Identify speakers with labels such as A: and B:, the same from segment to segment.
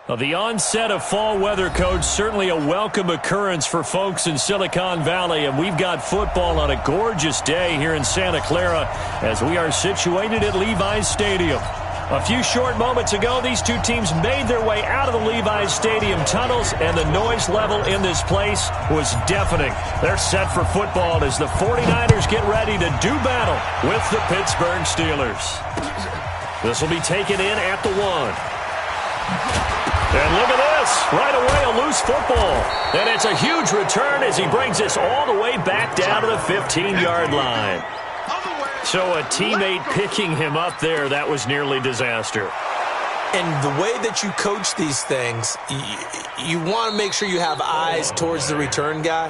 A: Well, the onset of fall weather, Coach, certainly a welcome occurrence for folks in Silicon Valley, and we've got football on a gorgeous day here in Santa Clara as we are situated at Levi's Stadium. A few short moments ago, these two teams made their way out of the Levi's Stadium tunnels, and the noise level in this place was deafening. They're set for football as the 49ers get ready to do battle with the Pittsburgh Steelers. This will be taken in at the 1. And look at this. Right away, a loose football. And it's a huge return as he brings us all the way back down to the 15-yard line. So a teammate picking him up there, that was nearly disaster.
B: And the way that you coach these things, you want to make sure you have eyes towards the return guy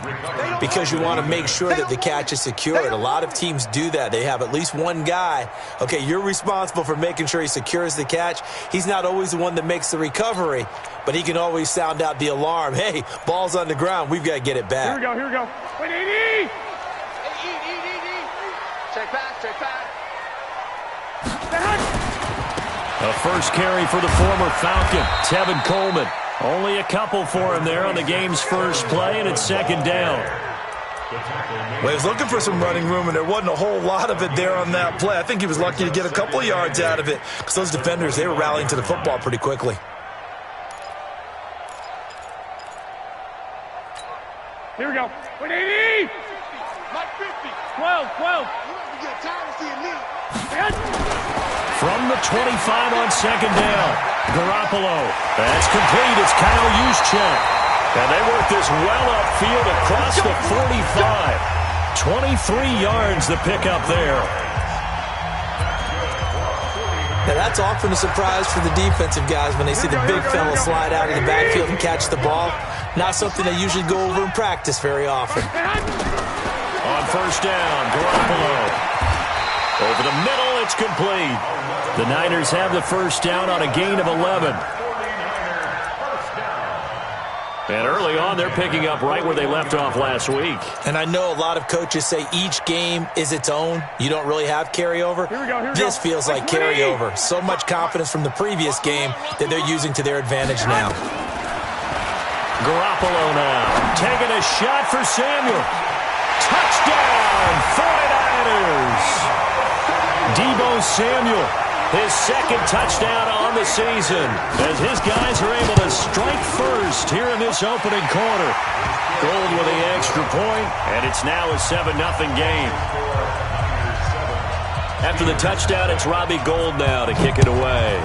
B: because you want to make sure that the catch is secured. A lot of teams do that. They have at least one guy. Okay, you're responsible for making sure he secures the catch. He's not always the one that makes the recovery, but he can always sound out the alarm. Hey, ball's on the ground. We've got to get it back.
C: Here we go. Wait, E.
D: Check back.
A: A first carry for the former Falcon, Tevin Coleman. Only a couple for him there on the game's first play, and it's second down.
E: Well, he was looking for some running room, and there wasn't a whole lot of it there on that play. I think he was lucky to get a couple of yards out of it because those defenders, they were rallying to the football pretty quickly.
C: Here we go. Wait, 80!
D: Mike 50.
C: 12.
D: You have to get time to see a knee.
A: From the 25 on second down, Garoppolo. That's complete. It's Kyle Juszczyk. And they work this well upfield across the 45. 23 yards the pickup there.
B: Now, that's often a surprise for the defensive guys when they see the big fella slide out of the backfield and catch the ball. Not something they usually go over in practice very often.
A: On first down, Garoppolo. Over the middle, it's complete. The Niners have the first down on a gain of 11. And early on, they're picking up right where they left off last week.
B: And I know a lot of coaches say each game is its own. You don't really have carryover.
C: Here we go.
B: This feels like carryover. So much confidence from the previous game that they're using to their advantage now.
A: Garoppolo now, taking a shot for Samuel. Touchdown, 49ers. Deebo Samuel, his second touchdown on the season, as his guys are able to strike first here in this opening quarter. Gold with the extra point, and it's now a 7-0 game. After the touchdown, it's Robbie Gould now to kick it away.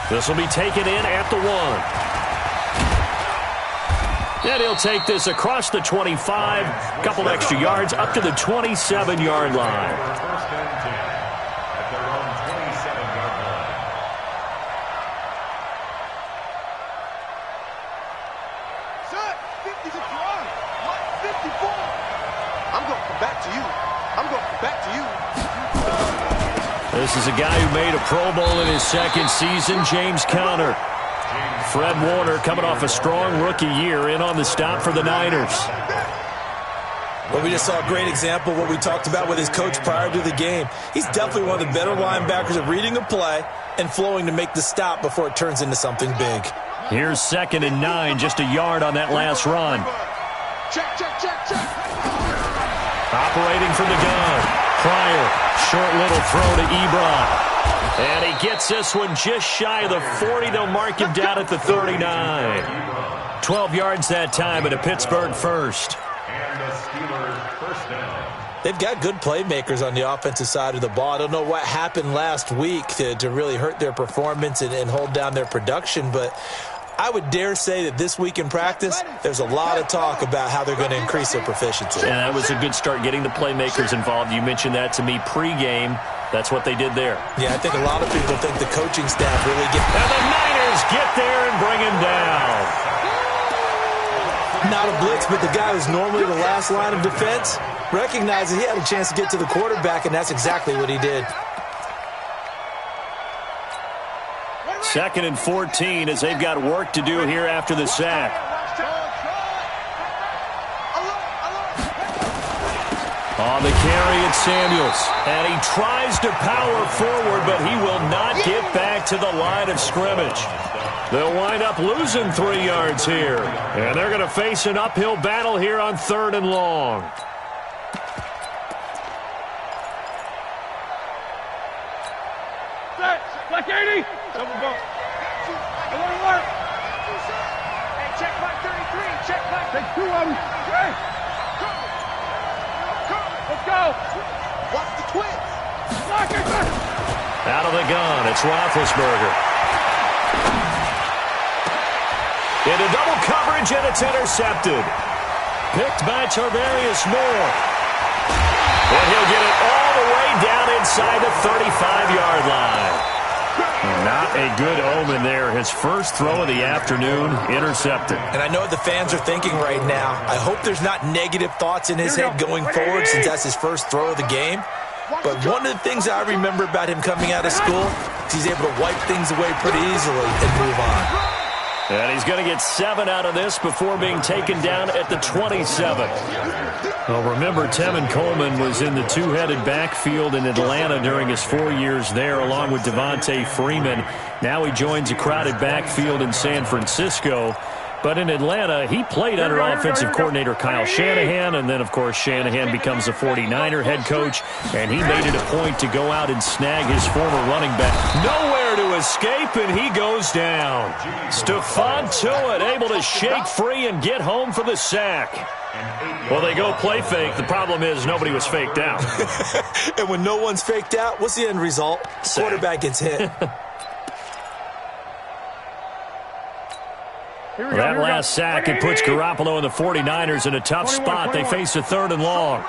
A: This will be taken in at the 1. And he'll take this across the 25, couple extra yards, up to the 27-yard line.
D: Son, 50's a run. 54. I'm going to come back to you.
A: This is a guy who made a Pro Bowl in his second season, James Conner. Fred Warner coming off a strong rookie year in on the stop for the Niners.
B: Well, we just saw a great example of what we talked about with his coach prior to the game. He's definitely one of the better linebackers at reading a play and flowing to make the stop before it turns into something big.
A: Here's 2nd and 9, just a yard on that last run.
D: Check.
A: Operating from the gun. Pryor, short little throw to Ebron. And he gets this one just shy of the 40. They'll mark him down at the 39. 12 yards that time and a Pittsburgh first.
B: They've got good playmakers on the offensive side of the ball. I don't know what happened last week to really hurt their performance and hold down their production, but I would dare say that this week in practice, there's a lot of talk about how they're going to increase their proficiency.
A: And that was a good start, getting the playmakers involved. You mentioned that to me pregame. That's what they did there.
B: Yeah, I think a lot of people think the coaching staff really get...
A: And the Niners get there and bring him down.
B: Not a blitz, but the guy who's normally the last line of defense recognizes he had a chance to get to the quarterback, and that's exactly what he did.
A: 2nd and 14 as they've got work to do here after the sack.
D: 'em
A: On the carry, it's Samuels. And he tries to power forward, but he will not get back to the line of scrimmage. They'll wind up losing 3 yards here. And they're going to face an uphill battle here on 3rd and long.
C: Black 80. Double bump. Come on, work.
D: Hey, check back 33. Check back.
C: Take 2 of them. Hey. Let's go.
D: Watch the twins.
C: Lock it.
A: Out of the gun, it's Roethlisberger. Into double coverage, and it's intercepted. Picked by Tarvarius Moore. And he'll get it all the way down inside the 35-yard line. Not a good omen there. His first throw of the afternoon, intercepted.
B: And I know what the fans are thinking right now. I hope there's not negative thoughts in his head going forward since that's his first throw of the game. But one of the things I remember about him coming out of school is he's able to wipe things away pretty easily and move on.
A: And he's going to get 7 out of this before being taken down at the 27. Well, remember, Tevin Coleman was in the two-headed backfield in Atlanta during his 4 years there, along with Devontae Freeman. Now he joins a crowded backfield in San Francisco. But in Atlanta, he played under offensive coordinator Kyle Shanahan, and then, of course, Shanahan becomes a 49er head coach, and he made it a point to go out and snag his former running back. Nowhere to escape, and he goes down. Stephon Tuitt able to shake free and get home for the sack. Well, they go play fake. The problem is nobody was faked out.
B: And when no one's faked out, what's the end result?
A: Sack.
B: Quarterback gets hit.
A: Well, that last sack, it puts Garoppolo and the 49ers in a tough spot. They face a 3rd and long.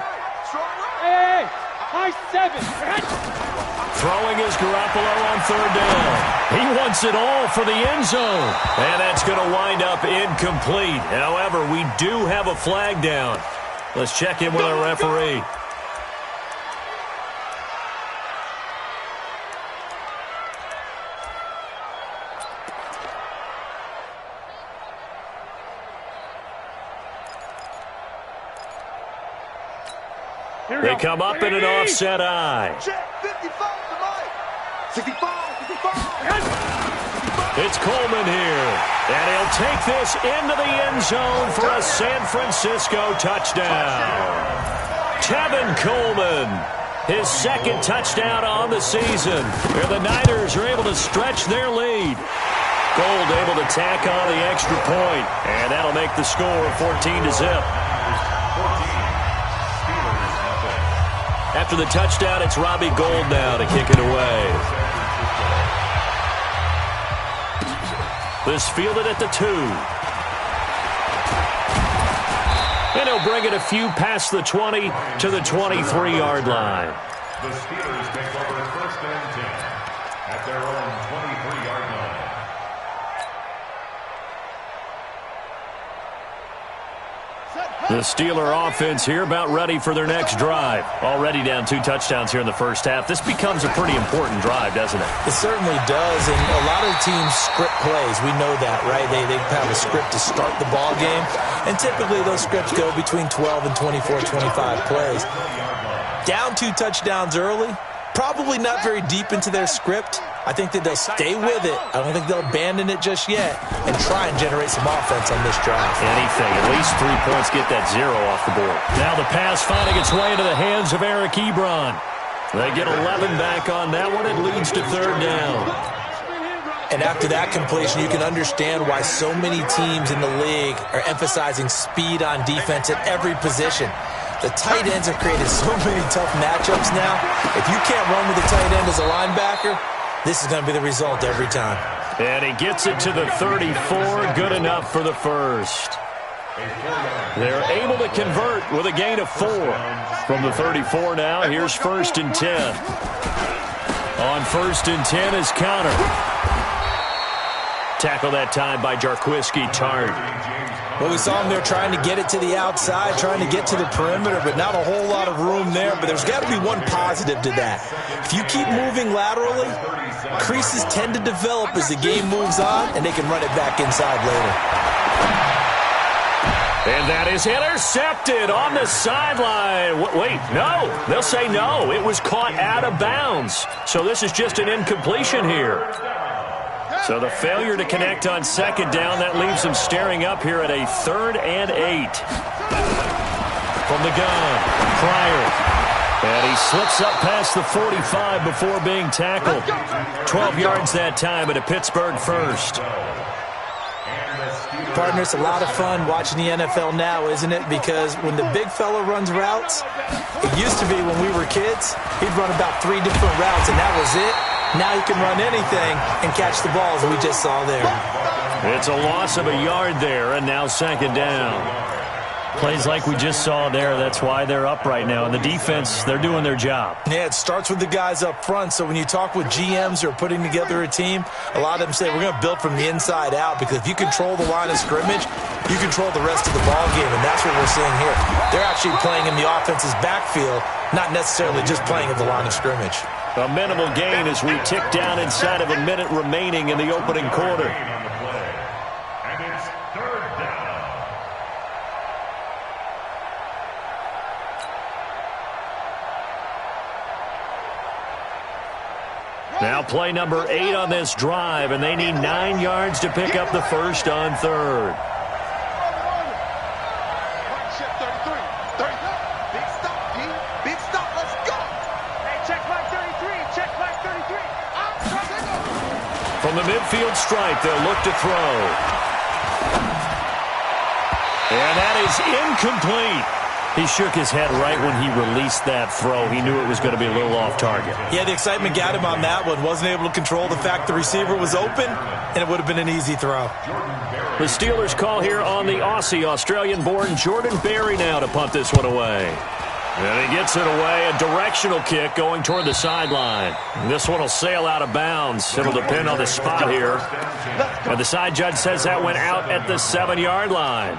C: Hey, high 7.
A: Throwing is Garoppolo on 3rd down. He wants it all for the end zone. And that's going to wind up incomplete. However, we do have a flag down. Let's check in with our referee. They come up in an offset eye.
D: Check 55 tonight. 65, 65.
A: It's Coleman here. And he'll take this into the end zone for a San Francisco touchdown. Tevin Coleman, his 2nd touchdown on the season. Where the Niners are able to stretch their lead. Gold able to tack on the extra point. And that'll make the score 14-0. After the touchdown, it's Robbie Gould now to kick it away. This fielded at the 2. And he'll bring it a few past the 20 to the 23-yard line.
F: The Steelers take over 1st and 10 at their own 23-yard line.
A: The Steeler offense here about ready for their next drive. Already down 2 touchdowns here in the first half. This becomes a pretty important drive, doesn't it?
B: It certainly does, and a lot of teams script plays. We know that, right? They have a script to start the ball game, and typically those scripts go between 12 and 24, 25 plays. Down 2 touchdowns early, probably not very deep into their script. I think that they'll stay with it. I don't think they'll abandon it just yet and try and generate some offense on this drive.
A: Anything. At least 3 points, get that 0 off the board. Now the pass finding its way into the hands of Eric Ebron. They get 11 back on that one. It leads to 3rd down.
B: And after that completion, you can understand why so many teams in the league are emphasizing speed on defense at every position. The tight ends have created so many tough matchups now. If you can't run with the tight end as a linebacker, this is going to be the result every time.
A: And he gets it to the 34. Good enough for the first. They're able to convert with a gain of 4. From the 34 now, here's 1st and 10. On 1st and 10 is Connor. Tackle that time by Jarquiski Tart.
B: Well, we saw him there trying to get it to the outside, trying to get to the perimeter, but not a whole lot of room there. But there's got to be one positive to that. If you keep moving laterally, creases tend to develop as the game moves on, and they can run it back inside later.
A: And that is intercepted on the sideline. Wait, no. They'll say no. It was caught out of bounds. So this is just an incompletion here. So the failure to connect on second down, that leaves them staring up here at a 3rd and 8. From the gun, Pryor. And he slips up past the 45 before being tackled. 12 yards that time at a Pittsburgh first.
B: Partner, it's a lot of fun watching the NFL now, isn't it? Because when the big fella runs routes, it used to be when we were kids, he'd run about 3 different routes, and that was it. Now he can run anything and catch the balls we just saw there.
A: It's a loss of a yard there, and now second down. Plays like we just saw there, that's why they're up right now. And the defense, they're doing their job.
E: Yeah, it starts with the guys up front. So when you talk with GMs who are putting together a team, a lot of them say we're going to build from the inside out, because if you control the line of scrimmage, you control the rest of the ball game, and that's what we're seeing here. They're actually playing in the offense's backfield, not necessarily just playing at the line of scrimmage.
A: A minimal gain as we tick down inside of a minute remaining in the opening quarter.
F: And it's 3rd down.
A: Now play number 8 on this drive, and they need 9 yards to pick up the first on 3rd.
D: Big stop, G. Big stop. Let's go. Hey, check flag 33. Check flag 33.
A: From the midfield stripe, they'll look to throw. And that is incomplete. He shook his head right when he released that throw. He knew it was going to be a little off target.
E: Yeah, the excitement got him on that one. Wasn't able to control the fact the receiver was open, and it would have been an easy throw.
A: The Steelers call here on the Aussie, Australian-born Jordan Berry now to punt this one away. And he gets it away, a directional kick going toward the sideline. This one will sail out of bounds. It'll depend on the spot here. And the side judge says that went out at the 7-yard line.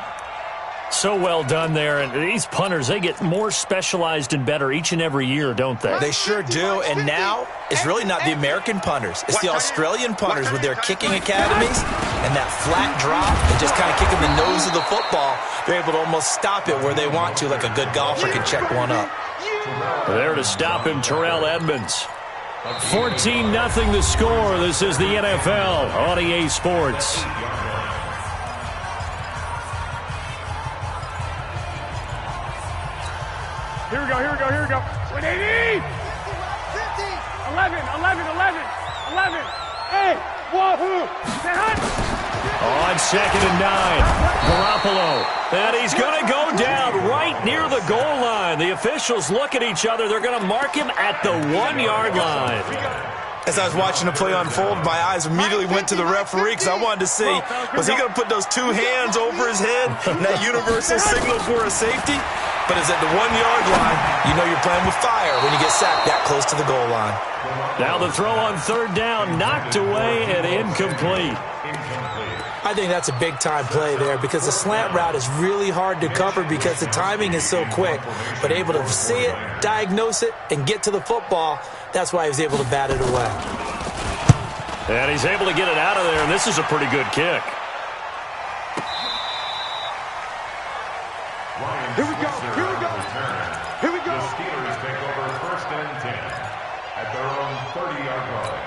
A: So well done there. And these punters, they get more specialized and better each and every year, don't they?
E: They sure do. And now it's really not the American punters. It's the Australian punters with their kicking academies and that flat drop and just kind of kicking the nose of the football. They're able to almost stop it where they want to, like a good golfer can check one up.
A: There to stop him, Terrell Edmonds. 14-0 the score. This is the NFL on EA Sports.
C: Here we go, here we go, here we go. 180! 11, 8, wahoo!
A: On 2nd and 9, Garoppolo. And he's going to go down right near the goal line. The officials look at each other. They're going to mark him at the 1-yard line.
E: As I was watching the play unfold, my eyes immediately went to the referee because I wanted to see, was he going to put those 2 hands over his head and that universal signal for a safety? But it's at the 1-yard line. You know you're playing with fire when you get sacked that close to the goal line.
A: Now the throw on 3rd down, knocked away and incomplete.
B: I think that's a big-time play there because the slant route is really hard to cover because the timing is so quick. But able to see it, diagnose it, and get to the football, that's why he was able to bat it away.
A: And he's able to get it out of there, and this is a pretty good kick.
C: Here we go, here we go. Here we go.
F: The Steelers take over 1st and 10 at their own 30-yard line.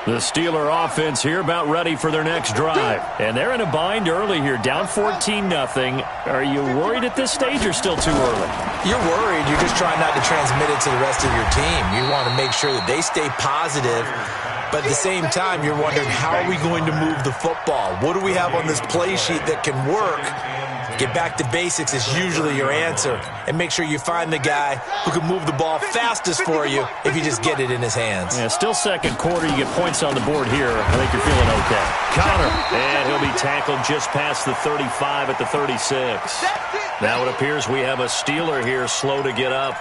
A: The Steeler offense here about ready for their next drive. And they're in a bind early here, down 14-0. Are you worried at this stage or still too early?
B: You're worried. You're just trying not to transmit it to the rest of your team. You want to make sure that they stay positive. But at the same time, you're wondering, how are we going to move the football? What do we have on this play sheet that can work? Get back to basics is usually your answer. And make sure you find the guy who can move the ball fastest for you if you just get it in his hands.
A: Yeah, still second quarter. You get points on the board here. I think you're feeling okay. Connor, and he'll be tackled just past the 35 at the 36. Now it appears we have a Steeler here slow to get up.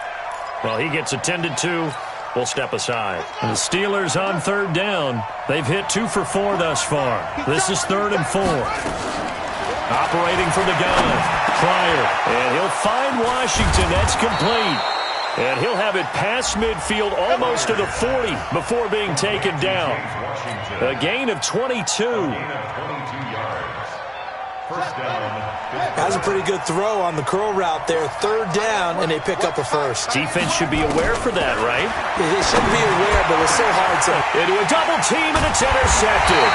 A: Well, he gets attended to. We'll step aside. And the Steelers on 3rd down. They've hit 2 for 4 thus far. This is 3rd and 4. Operating from the gun, Pryor, and he'll find Washington. That's complete. And he'll have it past midfield almost to the 40 before being taken down. A gain of 22.
F: First down.
E: Has a pretty good throw on the curl route there. Third down, and they pick up a first.
A: Defense should be aware for that, right?
E: They should be aware, but it's so hard to...
A: Into a double team, and it's intercepted.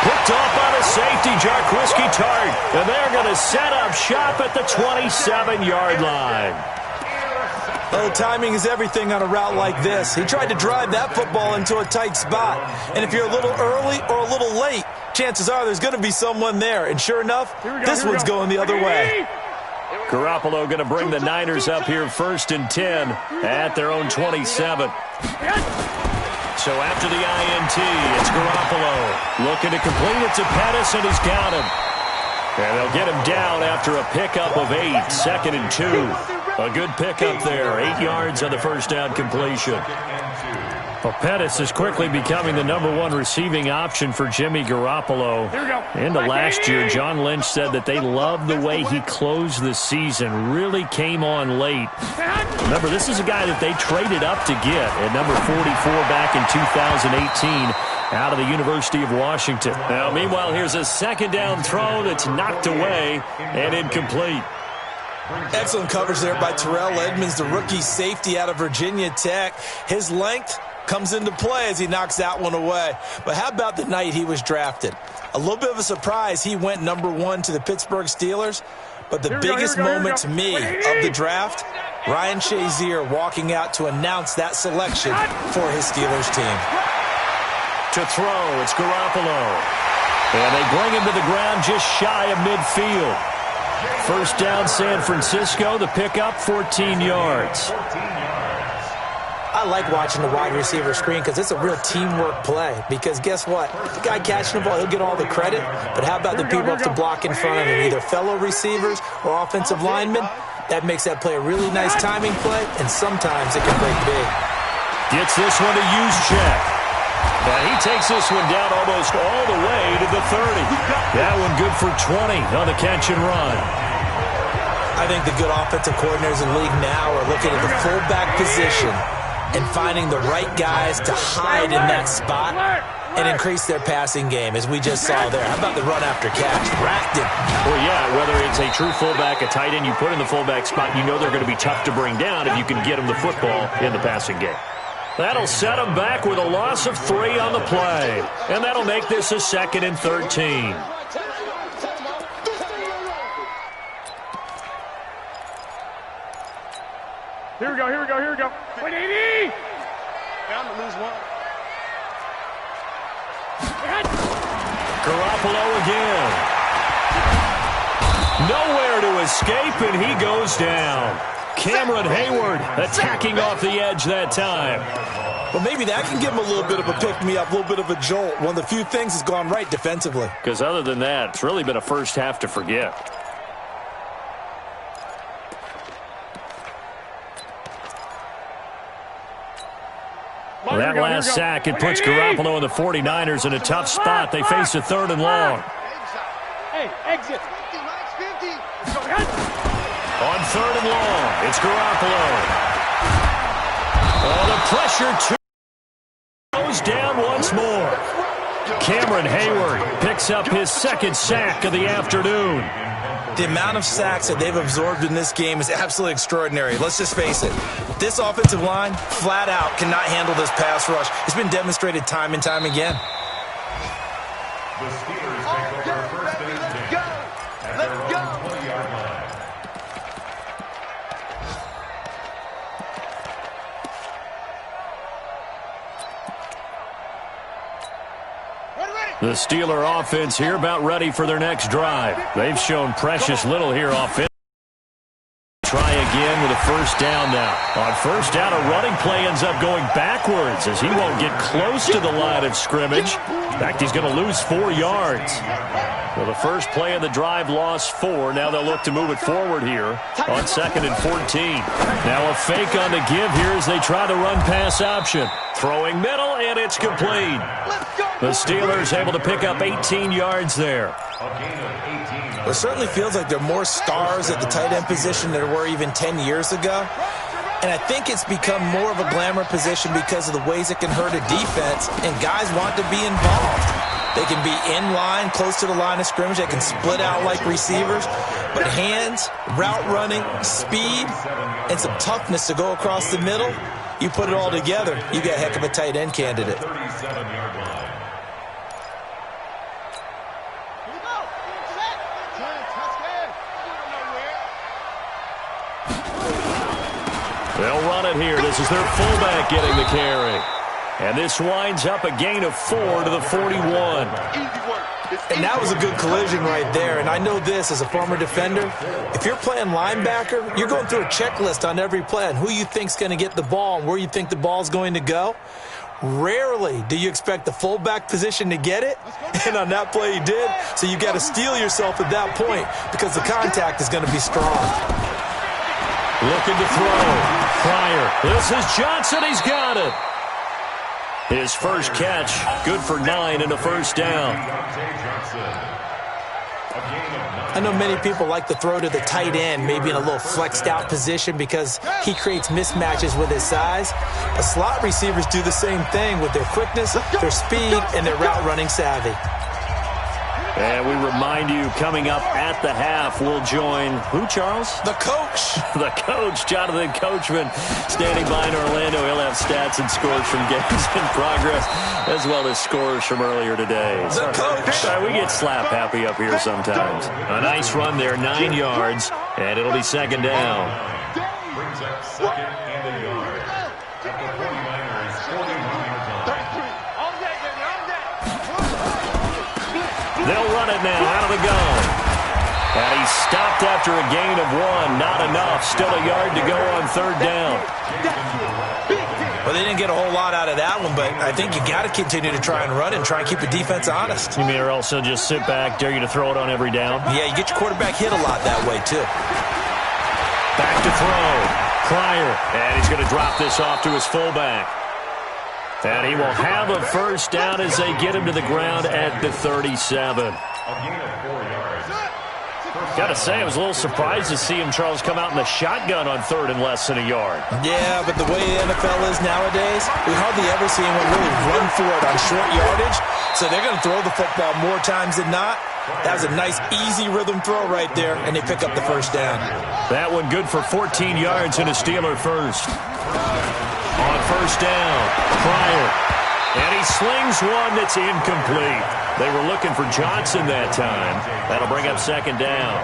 A: Picked off by the safety, Jarquiski Tart. And they're going to set up shop at the 27-yard line.
E: Oh, timing is everything on a route like this. He tried to drive that football into a tight spot. And if you're a little early or a little late, chances are there's going to be someone there. And sure enough, this one's going the other way.
A: Garoppolo going to bring the Niners up here 1st and 10 at their own 27. So after the INT, it's Garoppolo looking to complete it to Pettis, and he's got him. And they'll get him down after a pickup of 8, 2nd and 2. A good pickup there, 8 yards on the first down completion. Well, Pettis is quickly becoming the #1 receiving option for Jimmy Garoppolo. Into last year, John Lynch said that they loved the way he closed the season, really came on late. Remember, this is a guy that they traded up to get at number 44 back in 2018 out of the University of Washington. Now, meanwhile, here's a second down throw that's knocked away and incomplete.
E: Excellent coverage there by Terrell Edmonds, the rookie safety out of Virginia Tech. His length comes into play as he knocks that one away. But how about the night he was drafted? A little bit of a surprise. He went #1 to the Pittsburgh Steelers. But the biggest moment to me of the draft, Ryan Shazier walking out to announce that selection for his Steelers team.
A: To throw, it's Garoppolo. And they bring him to the ground just shy of midfield. First down, San Francisco. The pickup, 14 yards.
E: I like watching the wide receiver screen because it's a real teamwork play. Because guess what? The guy catching the ball, he'll get all the credit. But how about the people up to block in front of him, either fellow receivers or offensive linemen? That makes that play a really nice timing play, and sometimes it can break big.
A: Gets this one to Juszczyk. And he takes this one down almost all the way to the 30. That one good for 20 on the catch and run.
E: I think the good offensive coordinators in the league now are looking at the fullback position and finding the right guys to hide in that spot and increase their passing game, as we just saw there. How about the run after catch? Racked him.
A: Well, yeah, whether it's a true fullback, a tight end, you put in the fullback spot, you know they're going to be tough to bring down if you can get them the football in the passing game. That'll set them back with a loss of 3 on the play. And that'll make this a 2nd and 13.
C: Here we go, here we go, here we go. 180!
D: Down to lose one.
A: Garoppolo again. Nowhere to escape, and he goes down. Cameron Hayward attacking off the edge that time.
E: Well, maybe that can give him a little bit of a pick-me-up, a little bit of a jolt. One of the few things has gone right defensively.
A: Because other than that, it's really been a first half to forget. Well, that last sack, it puts Garoppolo and the 49ers in a tough spot. They face a 3rd and long.
C: Hey, exit.
D: 50.
A: On 3rd and long, it's Garoppolo. Oh, the pressure goes down once more. Cameron Hayward picks up his 2nd sack of the afternoon.
E: The amount of sacks that they've absorbed in this game is absolutely extraordinary. Let's just face it. This offensive line, flat out, cannot handle this pass rush. It's been demonstrated time and time again.
F: The Steelers take over 1st and 10 at their own 20-yard line.
A: The Steeler offense here about ready for their next drive. They've shown precious little here offensively. Try again with a 1st down now. On 1st down, a running play ends up going backwards as he won't get close to the line of scrimmage. In fact, he's going to lose 4 yards. Well, the first play of the drive lost 4. Now they'll look to move it forward here on 2nd and 14. Now a fake on the give here as they try the run-pass option. Throwing middle, and it's complete. The Steelers able to pick up 18 yards there.
E: It certainly feels like there are more stars at the tight end position than there were even 10 years ago. And I think it's become more of a glamour position because of the ways it can hurt a defense, and guys want to be involved. They can be in line, close to the line of scrimmage. They can split out like receivers. But hands, route running, speed, and some toughness to go across the middle, you put it all together, you got a heck of a tight end candidate.
F: 37-yard line.
A: They'll run it here. This is their fullback getting the carry. And this winds up a gain of 4 to the 41.
E: And that was a good collision right there. And I know this as a former defender. If you're playing linebacker, you're going through a checklist on every play on who you think's going to get the ball and where you think the ball's going to go. Rarely do you expect the fullback position to get it. And on that play he did. So you got to steel yourself at that point because the contact is going to be strong.
A: Looking to throw. Pryor. This is Johnson. He's got it. His first catch, good for 9 and a first down.
E: I know many people like to throw to the tight end, maybe in a little flexed out position because he creates mismatches with his size. But slot receivers do the same thing with their quickness, their speed, and their route running savvy.
A: And we remind you, coming up at the half, we'll join who, Charles?
E: The coach.
A: The coach, Jonathan Coachman, standing by in Orlando. He'll have stats and scores from games in progress, as well as scores from earlier today.
E: The coach.
A: We get slap happy up here sometimes. A nice run there, 9 yards, and it'll be second down.
F: Brings up second and a yard. At the 49ers, 41-yard line.
A: They'll run it now out of the gun. And he stopped after a gain of 1. Not enough. Still a yard to go on third down.
E: Well, they didn't get a whole lot out of that one, but I think you got to continue to try and run and try and keep the defense honest.
A: You mean or else they'll just sit back, dare you to throw it on every down?
E: Yeah, you get your quarterback hit a lot that way, too.
A: Back to throw. Pryor. And he's going to drop this off to his fullback. And he will have a first down as they get him to the ground at the 37.
F: A gain of 4 yards.
A: Got to say, I was a little surprised to see him, Charles, come out in the shotgun on third and less than a yard.
E: Yeah, but the way the NFL is nowadays, we hardly ever see anyone really run for it on short yardage. So they're going to throw the football more times than not. That was a nice, easy rhythm throw right there, and they pick up the first down.
A: That one good for 14 yards and a Steeler first. On first down, Pryor. And he slings one that's incomplete. They were looking for Johnson that time. That'll bring up second down.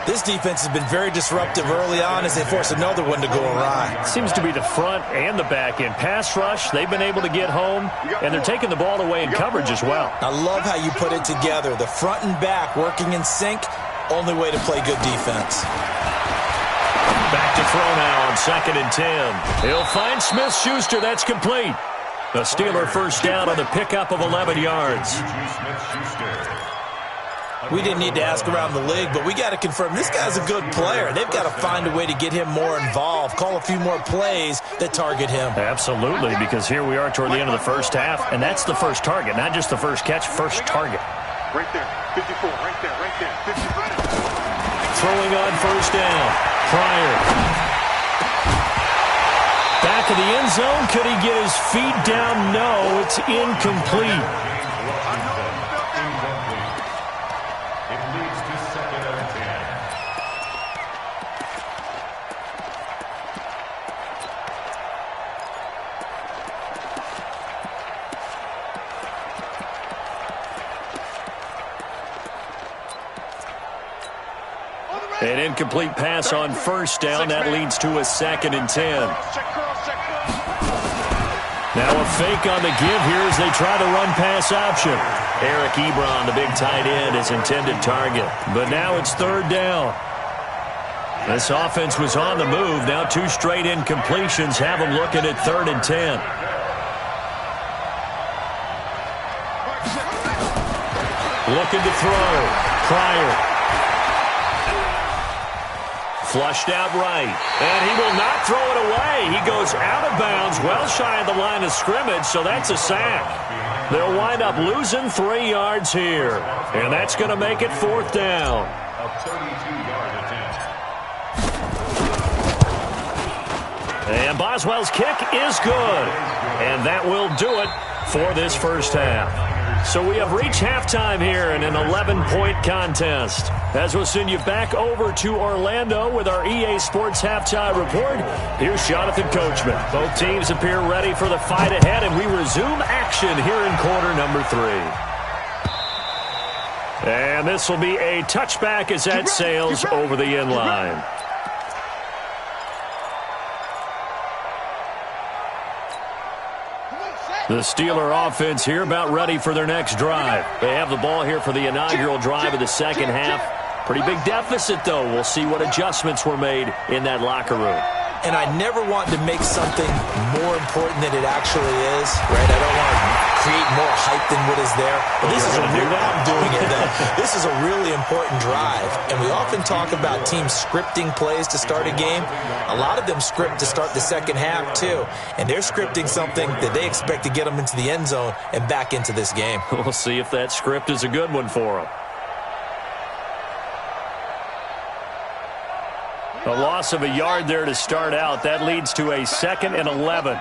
E: This defense has been very disruptive early on as they force another one to go awry.
A: Seems to be the front and the back end. Pass rush, they've been able to get home, and they're taking the ball away in coverage as well.
E: I love how you put it together. The front and back working in sync, only way to play good defense.
A: Back to throw now on second and 10. He'll find Smith-Schuster. That's complete. A Steeler first down on the pickup of 11 yards.
E: We didn't need to ask around the league, but we got to confirm this guy's a good player. They've got to find a way to get him more involved, call a few more plays that target him.
A: Absolutely, because here we are toward the end of the first half, and that's the first target, not just the first catch, first target.
C: Right there, 54, right there, 54.
A: Throwing on first down, Pryor. Back of the end zone. Could he get his feet down? No, it's incomplete.
F: It leads to second and 10.
A: An incomplete pass on first down. That leads to a second and 10. Now a fake on the give here as they try the run-pass option. Eric Ebron, the big tight end, is intended target. But now it's third down. This offense was on the move. Now 2 straight incompletions have them looking at third and 10. Looking to throw. Pryor. Flushed out right, and he will not throw it away. He goes out of bounds, well shy of the line of scrimmage, so that's a sack. They'll wind up losing 3 yards here, and that's going to make it fourth down.
F: A 32-yard attempt.
A: And Boswell's kick is good, and that will do it for this first half. So we have reached halftime here in an 11-point contest. As we'll send you back over to Orlando with our EA Sports Halftime Report, here's Jonathan Coachman. Both teams appear ready for the fight ahead, and we resume action here in quarter number 3. And this will be a touchback as that sails over the end line. The Steeler offense here about ready for their next drive. They have the ball here for the inaugural drive of the second half. Pretty big deficit, though. We'll see what adjustments were made in that locker room.
E: And I never want to make something more important than it actually is, right? I don't want to create more hype than what is there. But this is I'm doing it, though. This is a really important drive. And we often talk about teams scripting plays to start a game. A lot of them script to start the second half, too. And they're scripting something that they expect to get them into the end zone and back into this game.
A: We'll see if that script is a good one for them. A loss of a yard there to start out. That leads to a 2nd and 11.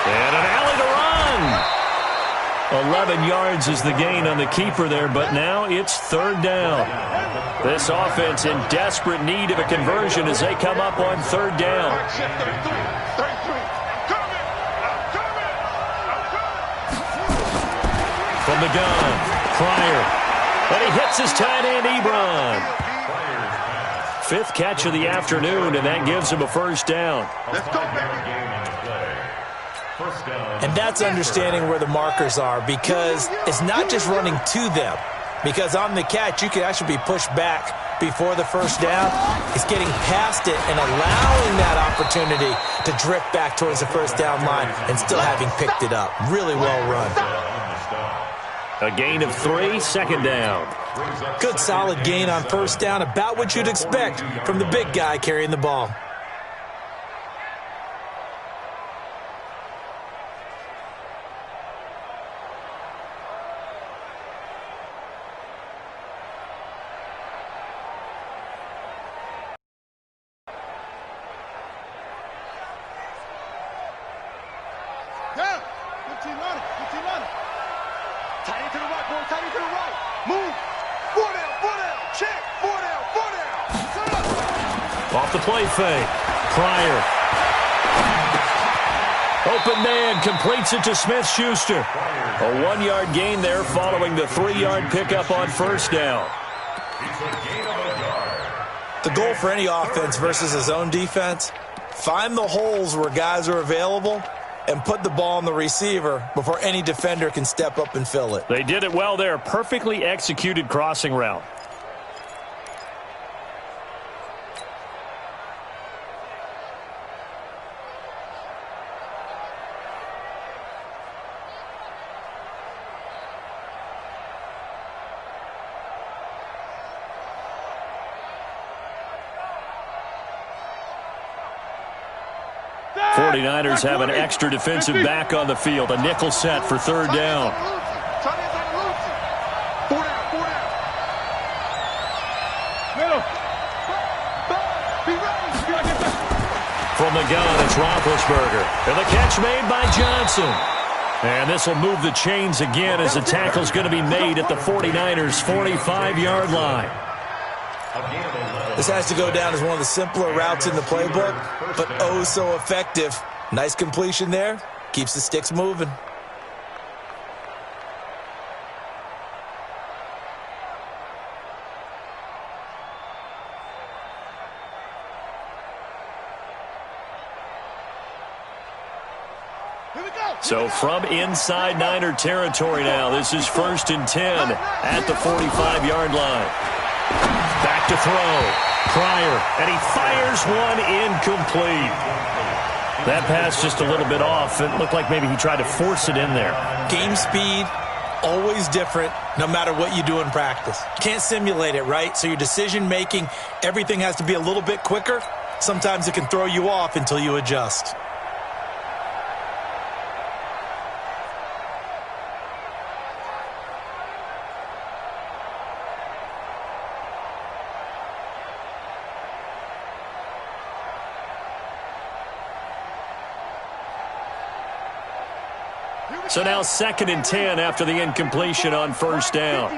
A: And an alley to run. 11 yards is the gain on the keeper there, but now it's 3rd down. This offense in desperate need of a conversion as they come up on 3rd down. From the gun, Pryor. And he hits his tight end, Ebron. 5th catch of the afternoon, and that gives him a 1st down.
E: And that's understanding where the markers are, because it's not just running to them. Because on the catch, you can actually be pushed back before the 1st down. It's getting past it and allowing that opportunity to drift back towards the 1st down line and still having picked it up. Really well run.
A: A gain of 3, 2nd down.
E: Good solid gain on 1st down, about what you'd expect from the big guy carrying the ball.
D: Down. 15 on it. 15 on it. Tight end to the right, boy. Tight end to the right. Move. 4 down. Check. 4 down. Set up.
A: Off the play fake. Pryor. Open man completes it to Smith-Schuster. A 1-yard gain there following the 3-yard pickup on 1st down.
E: The goal for any offense versus a zone defense, find the holes where guys are available and put the ball on the receiver before any defender can step up and fill it.
A: They did it well there. Perfectly executed crossing route. '49ers have an extra defensive back on the field. A nickel set for 3rd down.
D: 4 down. Middle.
A: From the gun, it's Roethlisberger. And the catch made by Johnson. And this will move the chains again as the tackle's going to be made at the 49ers' 45-yard line.
E: This has to go down as one of the simpler routes in the playbook, but oh so effective. Nice completion there. Keeps the sticks moving.
A: So from inside Niner territory now, this is 1st and 10 at the 45-yard line. Back to throw. Pryor, and he fires one incomplete. That pass just a little bit off. It looked like maybe he tried to force it in there.
E: Game speed, always different, no matter what you do in practice. Can't simulate it, right? So your decision-making, everything has to be a little bit quicker. Sometimes it can throw you off until you adjust.
A: So now 2nd and 10 after the incompletion on first down.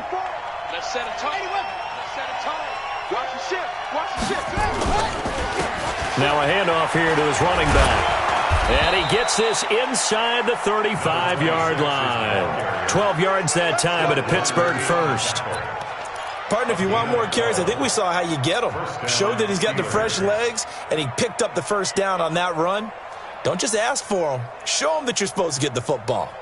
D: Let's set a tone. Let's set a tone. Watch the ship. Watch the ship.
A: Now a handoff here to his running back. And he gets this inside the 35-yard line. 12 yards that time at a Pittsburgh first.
E: Partner, if you want more carries, I think we saw how you get them. Showed that he's got the fresh legs, and he picked up the first down on that run. Don't just ask for them. Show them that you're supposed to get the football.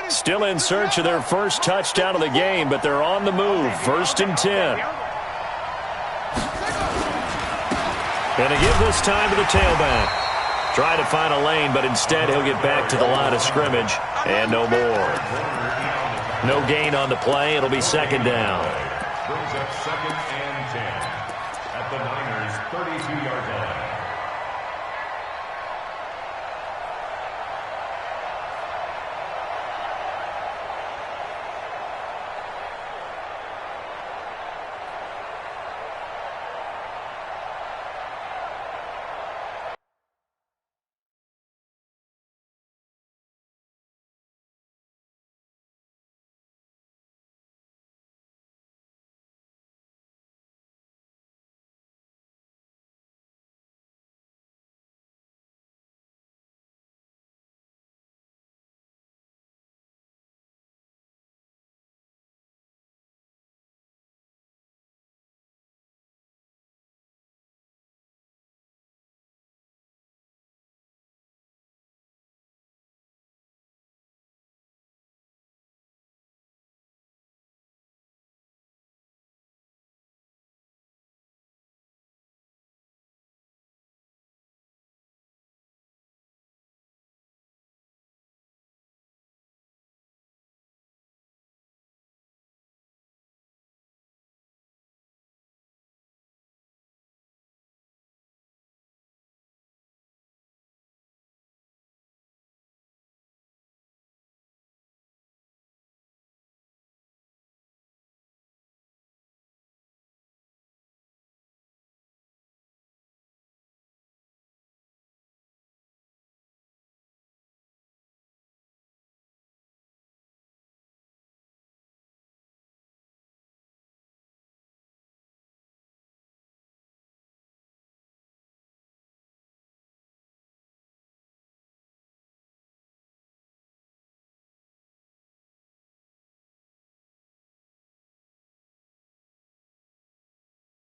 A: Still in search of their first touchdown of the game, but they're on the move. 1st and 10. And to give this time to the tailback. Try to find a lane, but instead he'll get back to the line of scrimmage. And no more. No gain on the play. It'll be 2nd down.
F: Brings up 2nd and 10 at the Niners' 32-yard line.